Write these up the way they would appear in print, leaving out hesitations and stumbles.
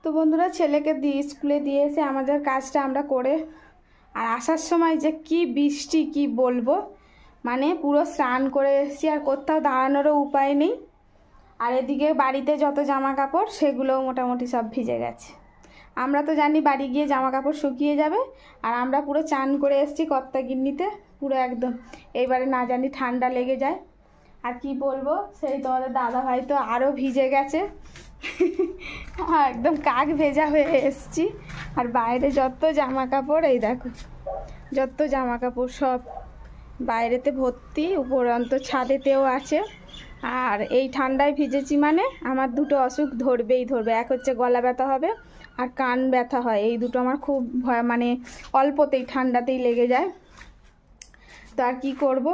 তো বন্ধুরা, ছেলেকে দিয়ে স্কুলে দিয়ে এসে আমাদের কাজটা আমরা করে আর আসার সময় যে কি বৃষ্টি কি বলবো, মানে পুরো স্নান করে এসেছি আর কোথাও দাঁড়ানোরও উপায় নেই। আর এদিকে বাড়িতে যত জামা কাপড় সেগুলোও মোটামুটি সব ভিজে গেছে। আমরা তো জানি বাড়ি গিয়ে জামা কাপড় শুকিয়ে যাবে, আর আমরা পুরো চান করে এসেছি কর্তা গিন্নিতে পুরো একদম। এইবারে না জানি ঠান্ডা লেগে যায়। আর কি বলবো, সেই তোমাদের দাদা ভাই তো আরও ভিজে গেছে, একদম কাক ভেজা হয়ে এসছি। আর বাইরে যত জামা কাপড়, এই দেখো যত জামা কাপড় সব বাইরেতে ভর্তি, উপরন্ত ছাদেতেও আছে। আর এই ঠান্ডায় ভিজেছি মানে আমার দুটো অসুখ ধরবেই ধরবে। এক হচ্ছে গলা ব্যথা হবে আর কান ব্যথা হয়, এই দুটো আমার খুব ভয়, মানে অল্পতেই ঠান্ডাতেই লেগে যায়। তো আর কী করবো,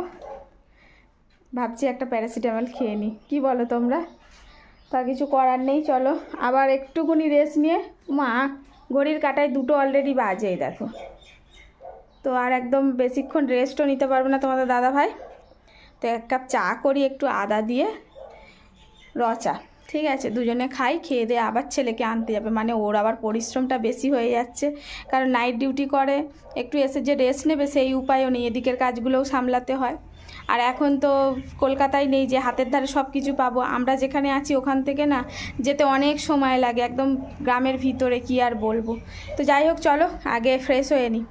ভাবছি একটা প্যারাসিটামল খেয়ে নিই, কী বলো তোমরা? তা কিছু করার নেই, চলো আবার একটুকুনি রেস্ট নিয়ে। মা, ঘড়ির কাঁটায় 2টো অলরেডি বাজে, দেখো। তো আর একদম বেশিক্ষণ রেস্টও নিতে পারবে না তোমাদের দাদা ভাই। তো 1 কাপ চা করি একটু আদা দিয়ে, চা, ঠিক আছে? দুজনে খাই, খেয়ে দিয়ে আবার ছেলেকে আনতে যাবে। মানে ওর আবার পরিশ্রমটা বেশি হয়ে যাচ্ছে, কারণ নাইট ডিউটি করে, একটু এসে যে রেস্ট নেবে সেই উপায়ও নেই, এদিকের কাজগুলোও সামলাতে হয়। আর এখন তো কলকাতায় নেই যে হাতের ধারে সব কিছু পাবো। আমরা যেখানে আছি ওখান থেকে না যেতে অনেক সময় লাগে, একদম গ্রামের ভিতরে, কি আর বলবো। তো যাই হোক, চলো আগে ফ্রেশ হয়ে নিই।